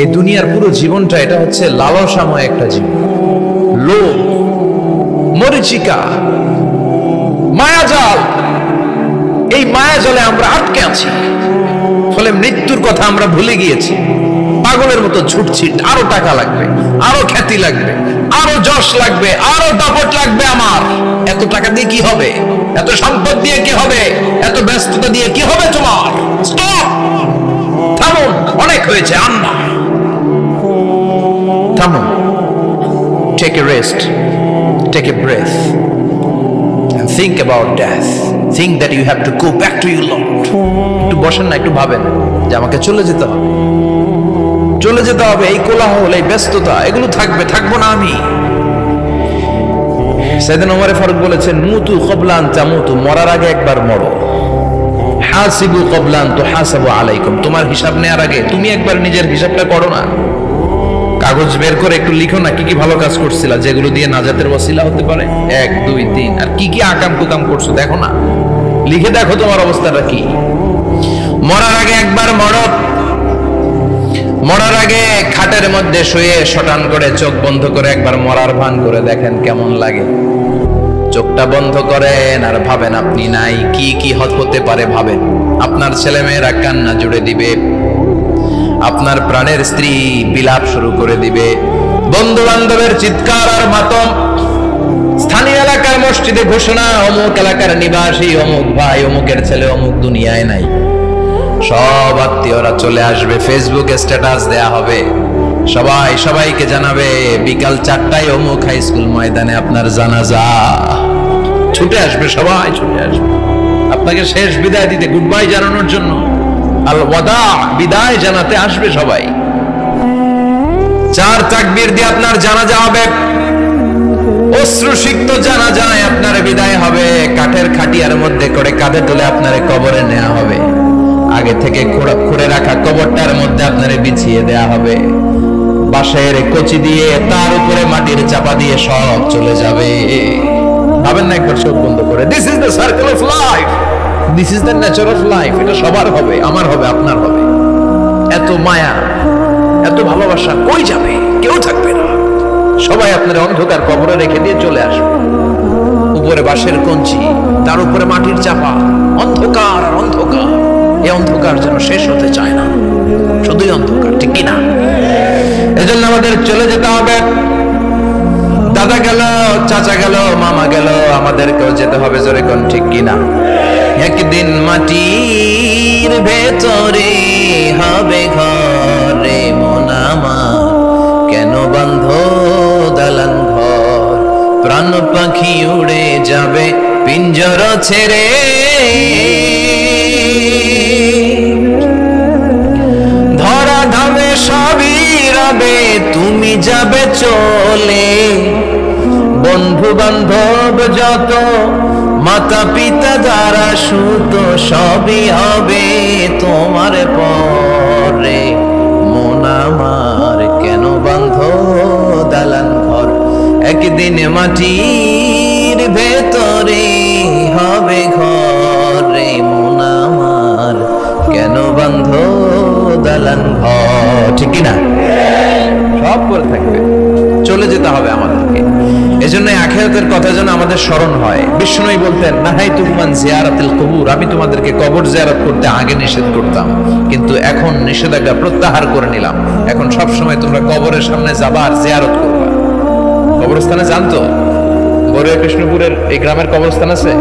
এই দুনিয়ার পুরো জীবনটা এটা হচ্ছে লালসাময় একটা জীবন, লোভ, মরিচিকা, মায়াজাল। এই মায়াজালে আমরা আটকে আছি, ফলে মৃত্যুর কথা আমরা ভুলে গিয়েছি। পাগলের মতো ছুটছি, আরো টাকা লাগবে, আরো খ্যাতি লাগবে, আরো যশ লাগবে, আরো দাপট লাগবে। আমার এত টাকা দিয়ে কি হবে? এত সম্পদ দিয়ে কি হবে? এত ব্যস্ততা দিয়ে কি হবে? তোমার স্টপ, থামুন, অনেক হয়েছে। আন্না, থামুন, take a rest, take a breath and think about death. Think that you have to go back to your Lord. একটু বসেন না, একটু ভাবেন যে আমাকে চলে যেতে হবে, চলে যেতে হবে। এই কোলাহল, এই ব্যস্ততা, এগুলো থাকবে, থাকবো না আমি। সাইয়েদনা ওমর ফারুক বলেছেন, মুতু ক্বাবলা আন তামুতু, মরার আগে একবার মরো। হাসিবু ক্বাবলা আন তুহাসাবু আলাইকুম, তোমার হিসাব নেওয়ার আগে তুমি একবার নিজের হিসাবটা করো না। কাগজ বের করে একটু লিখো না কি কি ভালো কাজ করছিলা, যেগুলো দিয়ে নাজাতের ওসিলা হতে পারে। 1 2 3, আর কি কি আকাম কুকাম করছো দেখো না, লিখে দেখো তোমার অবস্থাটা কি। মরার আগে একবার মরো। মরার আগে খাটের মধ্যে শুয়ে শটান করে চোখ বন্ধ করে একবার মরার ভান করে দেখেন কেমন লাগে। চোখটা বন্ধ করেন আর ভাবেন আপনি নাই, কি কি হতে পারে ভাবেন। আপনার ছেলেমেয়েরা কান্না জুড়ে দিবে, আপনার প্রাণের স্ত্রী বিলাপ শুরু করে দিবে, বন্ধু বান্ধবের চিৎকার আর মাতম, স্থানীয় এলাকার মসজিদে ঘোষণা, অমুক এলাকার নিবাসী অমুক ভাই অমুকের ছেলে অমুক দুনিয়ায় নাই। সব আত্মীয়রা চলে আসবে, ফেসবুকে স্ট্যাটাস দেয়া হবে, সবাই সবাইকে জানাবে বিকাল 4টায় অমুক হাই স্কুল ময়দানে আপনার জানাজা। ছুটে আসবে, সবাই ছুটে আসবে আপনাকে শেষ বিদায় দিতে, গুড বাই জানানোর জন্য, আল ওয়াদা, বিদায় জানাতে আসবে সবাই। 4 তাকবীর দিয়ে আপনার জানাজা হবে, অশ্রুসিক্ত জানাজায় আপনার বিদায় হবে। কাঠের খাটিয়ার মধ্যে করে কাঁধে তুলে আপনার কবরে নেওয়া হবে। আগে থেকে খুঁড়ে রাখা কবরটার মধ্যে আপনারে বিছিয়ে দেয়া হবে। বাঁশের কচি দিয়ে তার উপরে মাটির চাপা দিয়ে সব চলে যাবে। ভাবেন না একবার চোখ বন্ধ করে, this is the circle of life, this is the nature of life. এটা সবার হবে, আমার হবে, আপনার হবে। এত মায়া, এত ভালোবাসা কই যাবে? কেউ থাকবে না, সবাই আপনার অন্ধকার কবরে রেখে দিয়ে চলে আসবে। উপরে বাঁশের কঞ্চি, তার উপরে মাটির চাপা, অন্ধকার আর অন্ধকার। এই অন্ধকার যেন শেষ হতে চায় না, শুধুই অন্ধকার, ঠিক কিনা? এজন্য আমাদের চলে যেতে হবে। দাদা গেল, চাচা গেল, মামা গেল, আমাদেরকেও যেতে হবে, জোরে কোন ঠিক কিনা? একদিন মাটির ভেতরে হবে ঘরে মন আমার, কেন বান্ধ দালান ঘর, প্রাণ পাখি উড়ে যাবে পিঞ্জর ছেড়ে। ধরা ধামে সবই রবে, তুমি যাবে চলে। বন্ধু বান্ধব যত, মাতা পিতা যারা সুত, সবই হবে তোমার পরে মন আমার, কেন বান্ধ দালান ঘর। একদিন মাটির ভেতরে হবে ঘরে মন আমার, কেন বান্ধ দালান ঘর, ঠিক না? সব করে থাকবে, চলে যেতে হবে আমাদেরকে। এজন্য আখিরাতের কথা যেন আমাদের স্মরণ হয়। বিষ্ণুই বলতেন, নাহাইতুকুম আন জিয়ারাতিল কুবুর, আমি তোমাদেরকে কবর জিয়ারত করতে আগে নিষেধ করতাম, কিন্তু এখন নিষেধাজ্ঞা প্রত্যাহার করে নিলাম। এখন সব সময় তোমরা কবরের সামনে যাবা আর জিয়ারত করবা। কবরস্থানে জানতো বড়ুয়া কৃষ্ণপুরের এই গ্রামের কবরস্থান আছে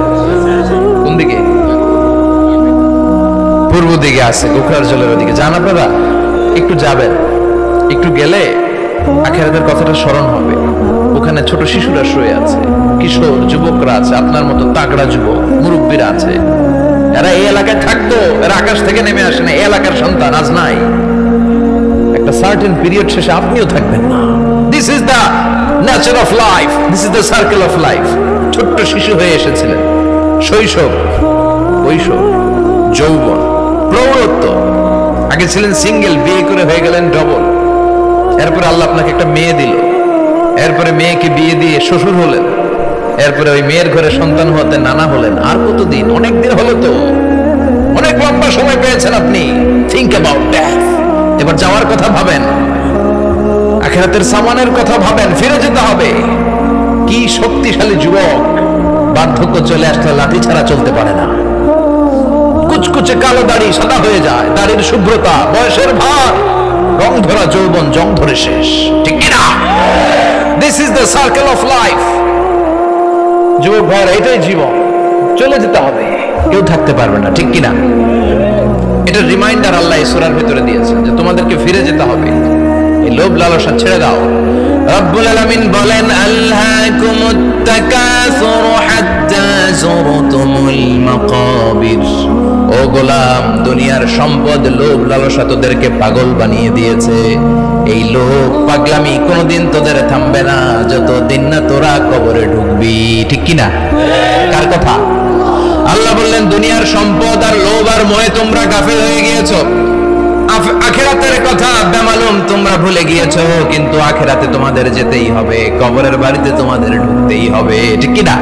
কোন দিকে? পূর্ব দিকে আছে, গোখরার জলের ওদিকে। জান আপনারা? একটু যাবেন, একটু গেলে আখিরাতের কথাটা স্মরণ হবে। ওখানে ছোট শিশুরা শুয়ে আছে, কিশোর যুবকরা আছে, আপনার মতো তাগড়া যুবক মুরব্বীরা আছে। এরা এই এলাকায় থাকতো, এরা আকাশ থেকে নেমে আসে না, এই এলাকার সন্তান আজ নাই। একটা সার্টেন পিরিয়ড শেষে আপনিও থাকবেন না। This is the nature of life, this is the circle of life. ছোট্ট শিশু হয়ে এসেছিলেন, শৈশব, কৈশোর, যৌবন, প্রৌঢ়ত্ব। আগে ছিলেন সিঙ্গেল, বিয়ে করে হয়ে গেলেন ডবল। এরপরে আল্লাহ আপনাকে একটা মেয়ে দিল, এরপরে মেয়েকে বিয়ে দিয়ে শ্বশুর হলেন, এরপরে ওই মেয়ের ঘরে সন্তান হতে নানা হলেন। আর কতদিন? অনেক দিন হলো তো, অনেক লম্বা সময় পেয়েছেন আপনি। Think about death. এবার যাওয়ার কথা ভাবেন। আখিরাতের সামানের কথা ভাবেন, ফিরে যেতে হবে। কি শক্তিশালী যুবক, বার্ধক্য চলে আসলে লাঠি ছাড়া চলতে পারে না। কুচকুচে কালো দাড়ি সাদা হয়ে যায়, দাড়ির শুভ্রতা, বয়সের ভার, রং ধরা যৌবন জং ধরে শেষ, ঠিক কিনা? This is the circle of life. যুবক ভাই, এটাই জীবন, চলে যেতে হবে, কেউ থাকতে পারবে না, ঠিক কিনা? এটা রিমাইন্ডার আল্লাহ এই সূরার ভিতরে দিয়েছেন যে তোমাদেরকে ফিরে যেতে হবে, এই লোভ লালসা ছেড়ে দাও। রব্বুল আলামিন বলেন, আল্হাকুমুত তাকাসুর হাত্তা যুরতুমুল মাকাবির। ও গোলাম, দুনিয়ার সম্পদ, লোভ লালসা তোদেরকে পাগল বানিয়ে দিয়েছে। এই লোভ পাগলামি কোনোদিন তোদের থামবে না যতদিন না তোরা কবরে ঢুকবি, ঠিক কিনা? কার কথা? আল্লাহ বললেন, দুনিয়ার সম্পদ আর লোভ আর মোহে তোমরা গাফেল হয়ে গিয়েছো। আখিরাতের কথা বেমালুম তোমরা ভুলে গিয়েছো, কিন্তু আখিরাতে তোমাদের যেতেই হবে, কবরের বাড়িতে তোমাদের ঢুকতেই হবে, ঠিক কিনা?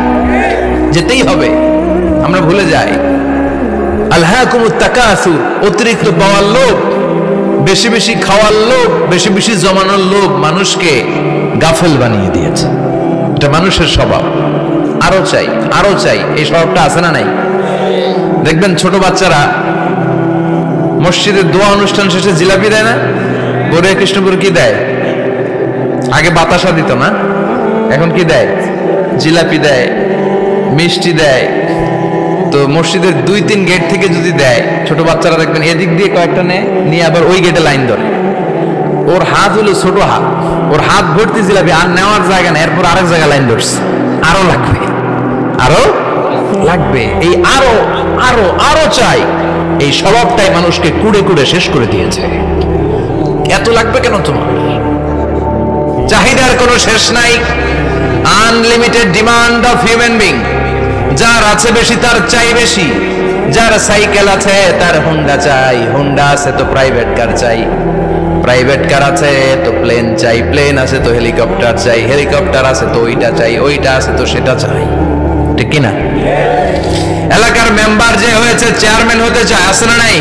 যেতেই হবে, আমরা ভুলে যাই। আলহাকুমুত তাকাসুর, অতিরিক্ত পাওয়ার লোভ, বেশি বেশি খাওয়ার লোভ, বেশি বেশি জমানোর লোভ মানুষকে গাফেল বানিয়ে দিয়েছে। এটা মানুষের স্বভাব, আরো চাই আরো চাই, এই স্বভাবটা আছে না নাই? দেখবেন ছোট বাচ্চারা মসজিদের দোয়া অনুষ্ঠান শেষে জিলাপি দেয় না? গরু কৃষ্ণপুর কি দেয়? আগে বাতাসা দিত না, এখন কি দেয়? জিলাপি দেয়, মিষ্টি দেয়। তো মসজিদের 2-3 গেট থেকে যদি দেয়, ছোট বাচ্চারা দেখবেন এদিক দিয়ে কয়েকটা নিয়ে আবার ওই গেটে লাইন ধরে। ওর হাত হলো ছোট হাত, ওর হাত ভর্তি জিলাপি, আর নেওয়ার জায়গা না, এরপর আরেক জায়গায় লাইন ধরছে, আরো লাগবে আরো লাগবে, এই আরো আরো আরো চাই, এই স্বভাবটাই মানুষকে কুড়ে কুড়ে শেষ করে দিয়েছে। এত লাগবে কেন তোমার? চাহিদার কোনো শেষ নাই, unlimited demand of human being. যার আছে বেশি তার চাই বেশি, যার সাইকেল আছে তার হুন্ডা চাই, হুন্ডা আছে তো প্রাইভেট কার চাই, প্রাইভেট কার আছে তো প্লেন চাই, প্লেন আছে তো হেলিকপ্টার চাই, হেলিকপ্টার আছে তো ওইটা চাই, ওইটা আছে তো সেটা চাই, ঠিক কিনা? এলাকার মেম্বার যে হয়েছে চেয়ারম্যান হতে চায়, আছে না নাই?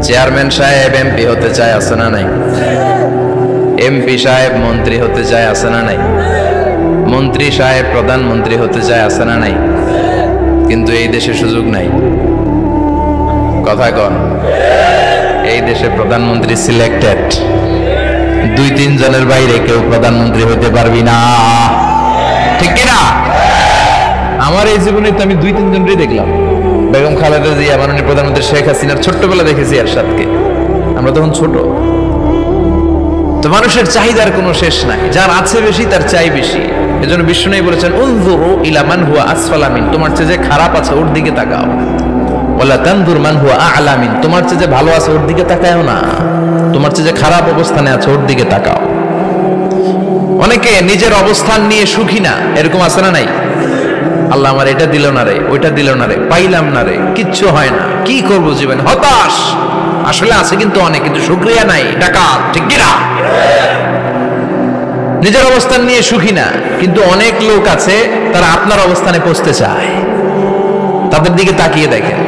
চেয়ারম্যান সাহেব এমপি হতে চায়, আছে না নাই? এমপি সাহেব মন্ত্রী হতে চায়, আছে না নাই? মন্ত্রী সাহেব প্রধানমন্ত্রী হতে চায়, আছে না নাই? কিন্তু এই দেশে সুযোগ নাই। কথা কন, এই দেশে প্রধানমন্ত্রী সিলেক্টেড, 2-3 জনের বাইরে কেউ প্রধানমন্ত্রী হতে পারবি না, ঠিক কিনা? আমার এই জীবনে তো আমি 2-3 জনই দেখলাম। বেগম খালেদা জিয়া, মাননীয় প্রধানমন্ত্রী শেখ হাসিনার ছোট্টবেলা দেখেছি এরশাদকে, আমরা তখন ছোট। তো মানুষের চাহিদার কোনো শেষ নাই, যার আছে বেশি তার চাই বেশি। এজন্য বিষ্ণু বলেছেন, উনজুরু ইলা মান হুয়া আসফালা মিন, তোমার চেয়ে যে খারাপ আছে ওর দিকে তাকাও। ওয়ালা তানজুর মান হুয়া আ'লা মিন, তোমার চেয়ে যে ভালো আছে ওর দিকে তাকাও না, তোমার চেয়ে যে খারাপ অবস্থানে আছে ওর দিকে তাকাও। অনেকে নিজের অবস্থান নিয়ে সুখী না, এরকম আছে না নাই? আল্লাহ আমার এটা দিল না রে, ওইটা দিল না রে, পাইলাম না রে, কিচ্ছু হয় না, কি করবো জীবনে, হতাশ। আসলে আছে কিন্তু অনেক, কিন্তু শুকরিয়া নাই, ডাকাত, ঠিক কিনা? নিজের অবস্থান নিয়ে সুখী না, কিন্তু অনেক লোক আছে তারা আপনার অবস্থানে পৌঁছতে চায়। তাদের দিকে তাকিয়ে দেখেন,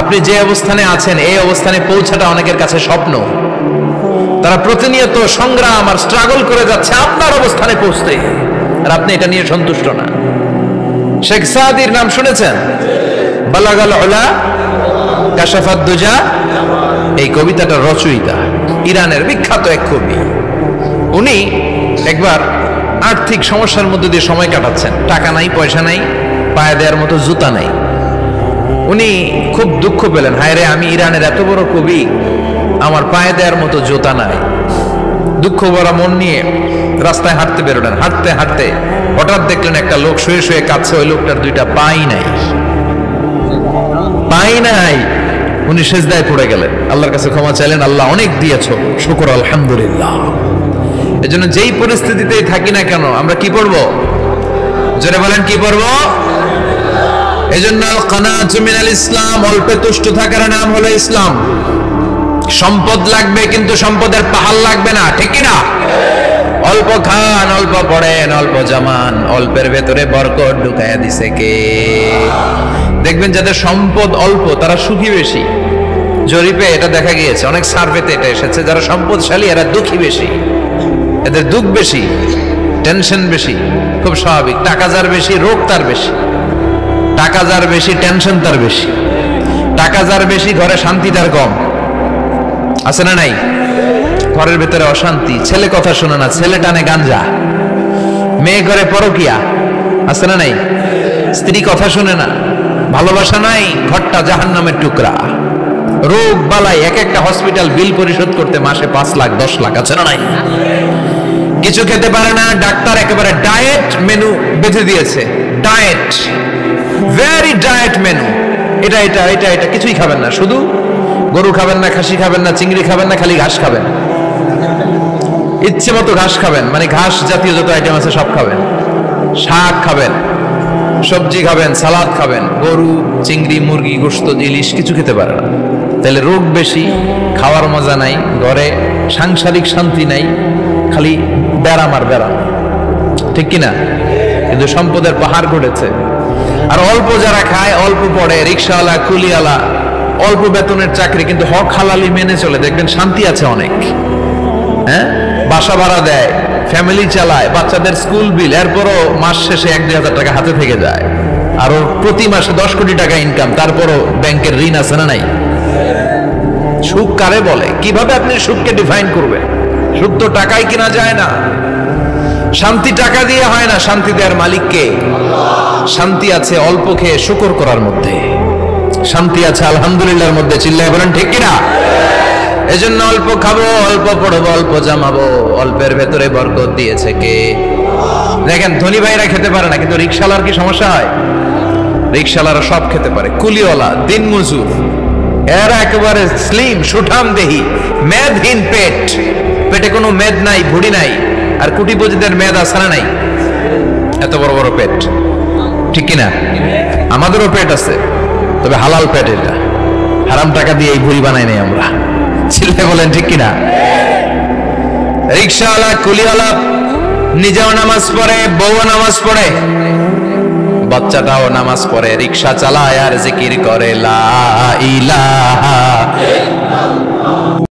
আপনি যে অবস্থানে আছেন এই অবস্থানে পৌঁছাটা অনেকের কাছে স্বপ্ন। তারা প্রতিনিয়ত সংগ্রাম আর স্ট্রাগল করে যাচ্ছে আপনার অবস্থানে পৌঁছতে, আর আপনি এটা নিয়ে সন্তুষ্ট না। শেখ সাদির নাম শুনেছেন? বালাগাল উলা কাশাফাত দুজা, এই কবিতাটা রচয়িতা, ইরানের বিখ্যাত এক কবি। উনি একবার আর্থিক সমস্যার মধ্যে দিয়ে সময় কাটাচ্ছেন, টাকা নাই, পয়সা নাই, পায়ে দেওয়ার মতো জুতা নাই। উনি খুব দুঃখ পেলেন, হায় রে, আমি ইরানের এত বড় কবি, আমার পায়ে দেওয়ার মতো জুতা নাই। দুঃখ ভরা মন নিয়ে রাস্তায় হাঁটতে বেরোলেন। হাঁটতে হাঁটতে হঠাৎ দেখলেন একটা লোক শুয়ে শুয়ে কাঁদছে, ওই লোকটার 2টা পাই নাই, পাই নাই। উনি সেজদায় পড়ে গেলেন, আল্লাহর কাছে ক্ষমা চাইলেন, আল্লাহ অনেক দিয়েছো, শুকর আলহামদুলিল্লাহ। এজন্য যেই পরিস্থিতিতেই থাকি না কেন আমরা কি পড়বো? জোরে বলেন, কি পড়বো? এজন্য কানাতু মিনাল ইসলাম, অল্পে তুষ্ট থাকার নাম হলো ইসলাম। সম্পদ লাগবে কিন্তু সম্পদের পাহাড় লাগবে না, ঠিক কিনা? অল্প খান, অল্প পড়েন, অল্প জামান, অল্পের ভেতরে বরকত ঢুকাইয়া দিছে কে? দেখবেন যাদের সম্পদ অল্প তারা সুখী বেশি। জরিপে এটা দেখা গিয়েছে, অনেক সার্ভেতে এটা এসেছে, যারা সম্পদশালী এরা দুঃখী বেশি। এদের দুঃখ বেশি, টেনশন বেশি, খুব স্বাভাবিক। টাকা যার বেশি, রোগ তার বেশি। টাকা যার বেশি, টেনশন তার বেশি। টাকা যার বেশি, ঘরে শান্তি তার কম। আছে না নাই? ঘরের ভেতরে অশান্তি, ছেলে কথা শোনে না, ছেলে টানে গাঞ্জা, মেয়ে ঘরে পরকিয়া। আছে না নাই? স্ত্রী কথা শুনে না, ভালোবাসা নাই, ঘরটা জাহান্নামের টুকরা। রোগ বালাই, এক একটা হসপিটাল বিল পরিশোধ করতে মাসে 5 লাখ 10 লাখ। আছে না নাই? কিছু খেতে পারে না, ডাক্তার একেবারে ডায়েট মেনু বেঁধে দিয়েছে। Diet, very diet menu. এটা এটা এটা এটা কিছুই খাবেন না, শুধু গরু খাবেন না, খাসি খাবেন না, চিংড়ি খাবেন না, খালি ঘাস খাবেন। ইচ্ছে মতো ঘাস খাবেন, মানে ঘাস জাতীয় যত আইটেম আছে সব খাবেন। শাক খাবেন, সবজি খাবেন, সালাদ খাবেন। গরু, চিংড়ি, মুরগি, গোশত, ইলিশ কিছু খেতে পারে না। তাহলে রোগ বেশি, খাওয়ার মজা নাই, ঘরে সাংসারিক শান্তি নাই, খালি ব্যারাম আর ব্যারাম। ঠিক কিনা? কিন্তু সম্পদের পাহাড় গড়েছে। আর অল্প যারা খায়, অল্প পড়ে, রিক্সাওয়ালা, কুলিওয়ালা, অল্প বেতনের চাকরি, কিন্তু হক হালালি মেনে চলে, দেখবেন শান্তি আছে অনেক। হ্যাঁ, বাসা ভাড়া দেয়, ফ্যামিলি চালায়, বাচ্চাদের স্কুল বিল, এরপরও মাস শেষে 1-2 হাজার টাকা হাতে থেকে যায়। আর ওর প্রতি মাসে 10 কোটি টাকা ইনকাম, তারপরও ব্যাংকের ঋণ আছে না নাই? সুখ কারে বলে? কিভাবে আপনি সুখকে ডিফাইন করবেন? সুখ তো টাকায় কিনা যায় না। শান্তি টাকা দিয়ে হয় না, শান্তি দেওয়ার মালিক কে? শান্তি আছে অল্প খেয়ে শুকর করার মধ্যে, শান্তি আছে আলহামদুলিল্লাহর মধ্যে। চিল্লায় বলেন ঠিক কিনা? এজন্য অল্প খাবো, অল্প পড়বো, অল্প জামাবো, অল্পের ভেতরে বরকত দিয়েছে কে? দেখেন, ধনী ভাইরা খেতে পারে না, কিন্তু রিক্সাওয়ালার কি সমস্যা হয়? রিক্সাওয়ালারা সব খেতে পারে। কুলিওয়ালা, দিন মজুর, এরা একেবারে স্লিম, সুঠাম দেহি, মেদহীন পেট, পেটে কোনো মেদ নাই, ভুড়ি নাই। আর কোটিপতিদের মেদ আছে না নাই? এত বড় বড় পেট। ঠিক কিনা? আমাদেরও পেট আছে, তবে হালাল পেট। এটা হারাম টাকা দিয়ে এই ভুড়ি বানাই নাই আমরা। ছেলে বলেন ঠিক কিনা? রিক্সাওয়ালা, কুলিওয়ালা নিজেও নামাজ পড়ে, বউ নামাজ পড়ে, বাচ্চাটাও নামাজ পড়ে, রিক্সা চালায় আর জিকির করে লা ইলাহা